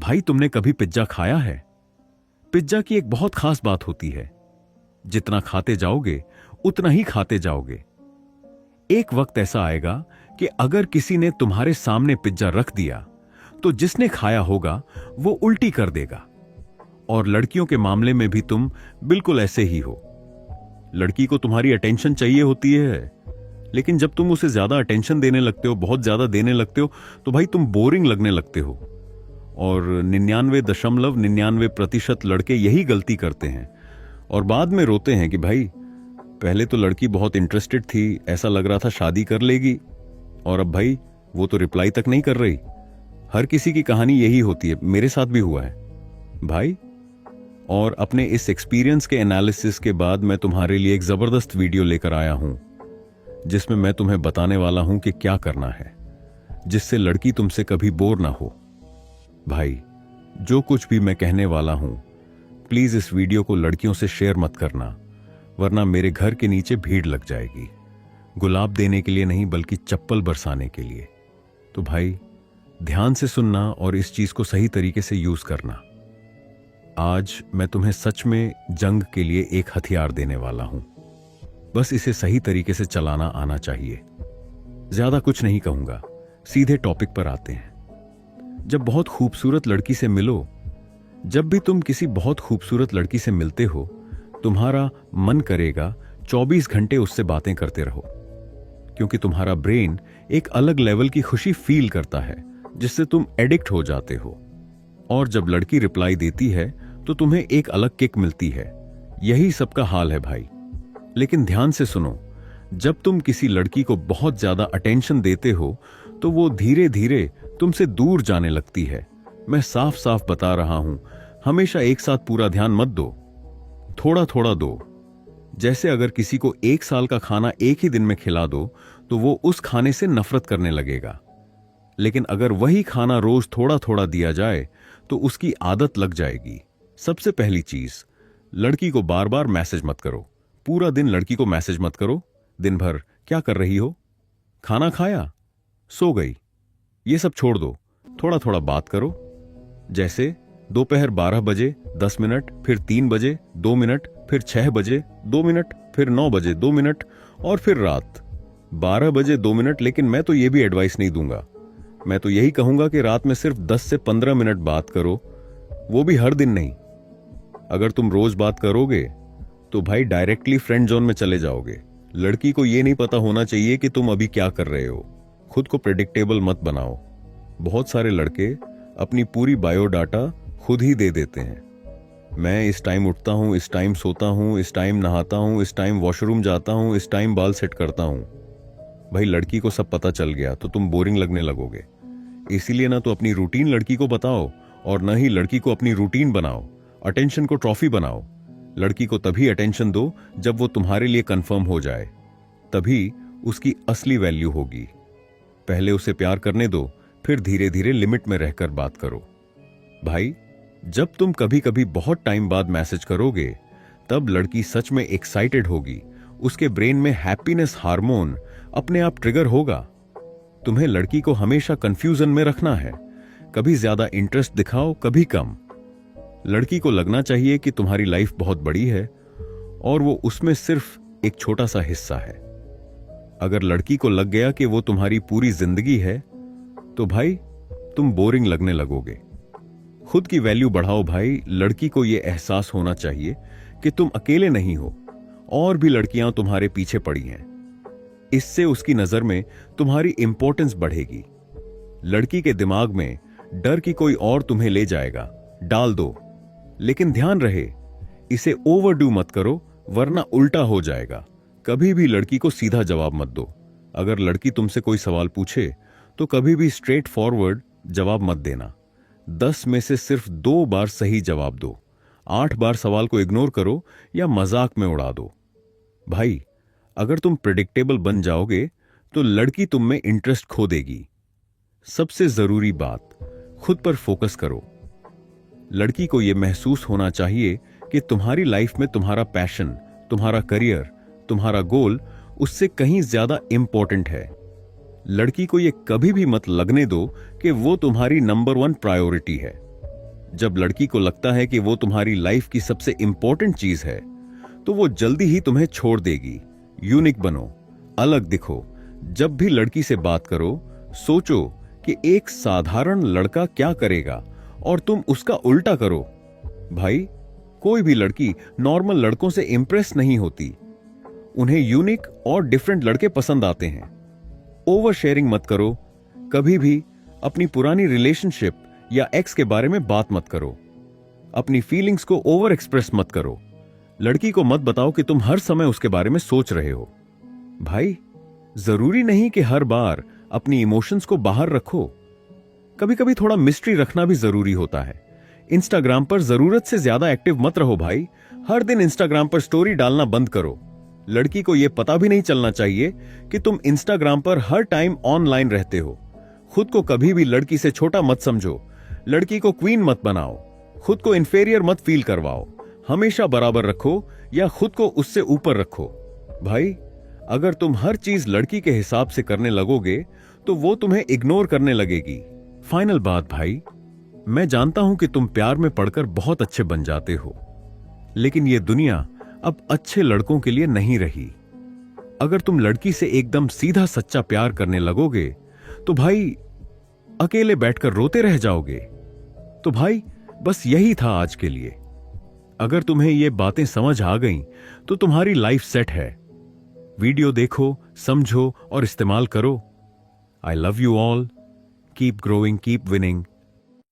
भाई तुमने कभी पिज्जा खाया है? पिज्जा की एक बहुत खास बात होती है, जितना खाते जाओगे उतना ही खाते जाओगे। एक वक्त ऐसा आएगा कि अगर किसी ने तुम्हारे सामने पिज्जा रख दिया तो जिसने खाया होगा वो उल्टी कर देगा। और लड़कियों के मामले में भी तुम बिल्कुल ऐसे ही हो। लड़की को तुम्हारी अटेंशन चाहिए होती है, लेकिन जब तुम उसे ज्यादा अटेंशन देने लगते हो, बहुत ज्यादा देने लगते हो, तो भाई तुम बोरिंग लगने लगते हो। और 99.99% लड़के यही गलती करते हैं और बाद में रोते हैं कि भाई पहले तो लड़की बहुत इंटरेस्टेड थी, ऐसा लग रहा था शादी कर लेगी, और अब भाई वो तो रिप्लाई तक नहीं कर रही। हर किसी की कहानी यही होती है, मेरे साथ भी हुआ है भाई। और अपने इस एक्सपीरियंस के एनालिसिस के बाद मैं तुम्हारे लिए एक जबरदस्त वीडियो लेकर आया हूं, जिसमें मैं तुम्हें बताने वाला हूं कि क्या करना है जिससे लड़की तुमसे कभी बोर ना हो। भाई जो कुछ भी मैं कहने वाला हूं, प्लीज इस वीडियो को लड़कियों से शेयर मत करना, वरना मेरे घर के नीचे भीड़ लग जाएगी, गुलाब देने के लिए नहीं बल्कि चप्पल बरसाने के लिए। तो भाई ध्यान से सुनना और इस चीज को सही तरीके से यूज करना। आज मैं तुम्हें सच में जंग के लिए एक हथियार देने वाला हूं, बस इसे सही तरीके से चलाना आना चाहिए। ज्यादा कुछ नहीं कहूंगा, सीधे टॉपिक पर आते हैं। जब बहुत खूबसूरत लड़की से मिलो, जब भी तुम किसी बहुत खूबसूरत लड़की से मिलते हो, तुम्हारा मन करेगा 24 घंटे उससे बातें करते रहो, क्योंकि तुम्हारा ब्रेन एक अलग लेवल की खुशी फील करता है जिससे तुम एडिक्ट हो जाते हो। और जब लड़की रिप्लाई देती है तो तुम्हें एक अलग किक मिलती है। यही सबका हाल है भाई। लेकिन ध्यान से सुनो, जब तुम किसी लड़की को बहुत ज्यादा अटेंशन देते हो तो वो धीरे धीरे तुमसे दूर जाने लगती है। मैं साफ साफ बता रहा हूं, हमेशा एक साथ पूरा ध्यान मत दो, थोड़ा थोड़ा दो। जैसे अगर किसी को 1 साल का खाना एक ही दिन में खिला दो तो वो उस खाने से नफरत करने लगेगा। लेकिन अगर वही खाना रोज थोड़ा थोड़ा दिया जाए तो उसकी आदत लग जाएगी। सबसे पहली चीज, लड़की को बार बार मैसेज मत करो। पूरा दिन लड़की को मैसेज मत करो। दिन भर क्या कर रही हो, खाना खाया, सो गई, ये सब छोड़ दो। थोड़ा थोड़ा बात करो। जैसे दोपहर 12 बजे 10 मिनट, फिर 3 बजे 2 मिनट, फिर 6 बजे 2 मिनट, फिर 9 बजे 2 मिनट, और फिर रात 12 बजे 2 मिनट। लेकिन मैं तो ये भी एडवाइस नहीं दूंगा, मैं तो यही कहूंगा कि रात में सिर्फ 10 से 15 मिनट बात करो, वो भी हर दिन नहीं। अगर तुम रोज बात करोगे तो भाई डायरेक्टली फ्रेंड जोन में चले जाओगे। लड़की को ये नहीं पता होना चाहिए कि तुम अभी क्या कर रहे हो। खुद को प्रेडिक्टेबल मत बनाओ। बहुत सारे लड़के अपनी पूरी बायोडाटा खुद ही दे देते हैं। मैं इस टाइम उठता हूं, इस टाइम सोता हूं, इस टाइम नहाता हूं, इस टाइम वॉशरूम जाता हूं, इस टाइम बाल सेट करता हूं। भाई लड़की को सब पता चल गया तो तुम बोरिंग लगने लगोगे। इसीलिए ना तो अपनी रूटीन लड़की को बताओ और ना ही लड़की को अपनी रूटीन बनाओ। अटेंशन को ट्रॉफी बनाओ। लड़की को तभी अटेंशन दो जब वो तुम्हारे लिए कंफर्म हो जाए, तभी उसकी असली वैल्यू होगी। पहले उसे प्यार करने दो, फिर धीरे धीरे लिमिट में रहकर बात करो। भाई जब तुम कभी कभी बहुत टाइम बाद मैसेज करोगे तब लड़की सच में एक्साइटेड होगी। उसके ब्रेन में हैप्पीनेस हार्मोन अपने आप ट्रिगर होगा। तुम्हें लड़की को हमेशा कंफ्यूजन में रखना है। कभी ज्यादा इंटरेस्ट दिखाओ, कभी कम। लड़की को लगना चाहिए कि तुम्हारी लाइफ बहुत बड़ी है और वो उसमें सिर्फ एक छोटा सा हिस्सा है। अगर लड़की को लग गया कि वो तुम्हारी पूरी जिंदगी है तो भाई तुम बोरिंग लगने लगोगे। खुद की वैल्यू बढ़ाओ भाई। लड़की को यह एहसास होना चाहिए कि तुम अकेले नहीं हो, और भी लड़कियां तुम्हारे पीछे पड़ी हैं। इससे उसकी नजर में तुम्हारी इंपॉर्टेंस बढ़ेगी। लड़की के दिमाग में डर कि कोई और तुम्हें ले जाएगा डाल दो, लेकिन ध्यान रहे इसे ओवरडू मत करो, वरना उल्टा हो जाएगा। कभी भी लड़की को सीधा जवाब मत दो। अगर लड़की तुमसे कोई सवाल पूछे तो कभी भी स्ट्रेट फॉरवर्ड जवाब मत देना। 10 में से सिर्फ 2 बार सही जवाब दो। 8 बार सवाल को इग्नोर करो या मजाक में उड़ा दो। भाई अगर तुम प्रेडिक्टेबल बन जाओगे तो लड़की तुम में इंटरेस्ट खो देगी। सबसे जरूरी बात, खुद पर फोकस करो। लड़की को यह महसूस होना चाहिए कि तुम्हारी लाइफ में तुम्हारा पैशन, तुम्हारा करियर, तुम्हारा गोल उससे कहीं ज्यादा इंपॉर्टेंट है। लड़की को यह कभी भी मत लगने दो कि वो तुम्हारी नंबर 1 प्रायोरिटी है। जब लड़की को लगता है कि वो तुम्हारी लाइफ की सबसे इंपॉर्टेंट चीज है, तो वो जल्दी ही तुम्हें छोड़ देगी। यूनिक बनो, अलग दिखो। जब भी लड़की से बात करो, सोचो कि एक साधारण लड़का क्या करेगा और तुम उसका उल्टा करो। भाई, कोई भी लड़की नॉर्मल लड़कों से इंप्रेस नहीं होती। उन्हें यूनिक और डिफरेंट लड़के पसंद आते हैं। ओवर शेयरिंग मत करो। कभी भी अपनी पुरानी रिलेशनशिप या एक्स के बारे में बात मत करो। अपनी फीलिंग्स को ओवर एक्सप्रेस मत करो। लड़की को मत बताओ कि तुम हर समय उसके बारे में सोच रहे हो। भाई, जरूरी नहीं कि हर बार अपनी इमोशंस को बाहर रखो। कभी कभी थोड़ा मिस्ट्री रखना भी जरूरी होता है। इंस्टाग्राम पर जरूरत से ज्यादा एक्टिव मत रहो भाई। हर दिन इंस्टाग्राम पर स्टोरी डालना बंद करो। लड़की को यह पता भी नहीं चलना चाहिए कि तुम इंस्टाग्राम पर हर टाइम ऑनलाइन रहते हो। खुद को कभी भी लड़की से छोटा मत समझो। लड़की को क्वीन मत बनाओ। खुद को इंफेरियर मत फील करवाओ। हमेशा बराबर रखो या खुद को उससे ऊपर रखो। भाई, अगर तुम हर चीज लड़की के हिसाब से करने लगोगे तो वो तुम्हें इग्नोर करने लगेगी। फाइनल बात भाई, मैं जानता हूं कि तुम प्यार में पड़कर बहुत अच्छे बन जाते हो, लेकिन यह दुनिया अब अच्छे लड़कों के लिए नहीं रही। अगर तुम लड़की से एकदम सीधा सच्चा प्यार करने लगोगे तो भाई अकेले बैठकर रोते रह जाओगे। तो भाई, बस यही था आज के लिए। अगर तुम्हें ये बातें समझ आ गईं तो तुम्हारी लाइफ सेट है। वीडियो देखो, समझो और इस्तेमाल करो। I love you all. Keep growing, keep winning.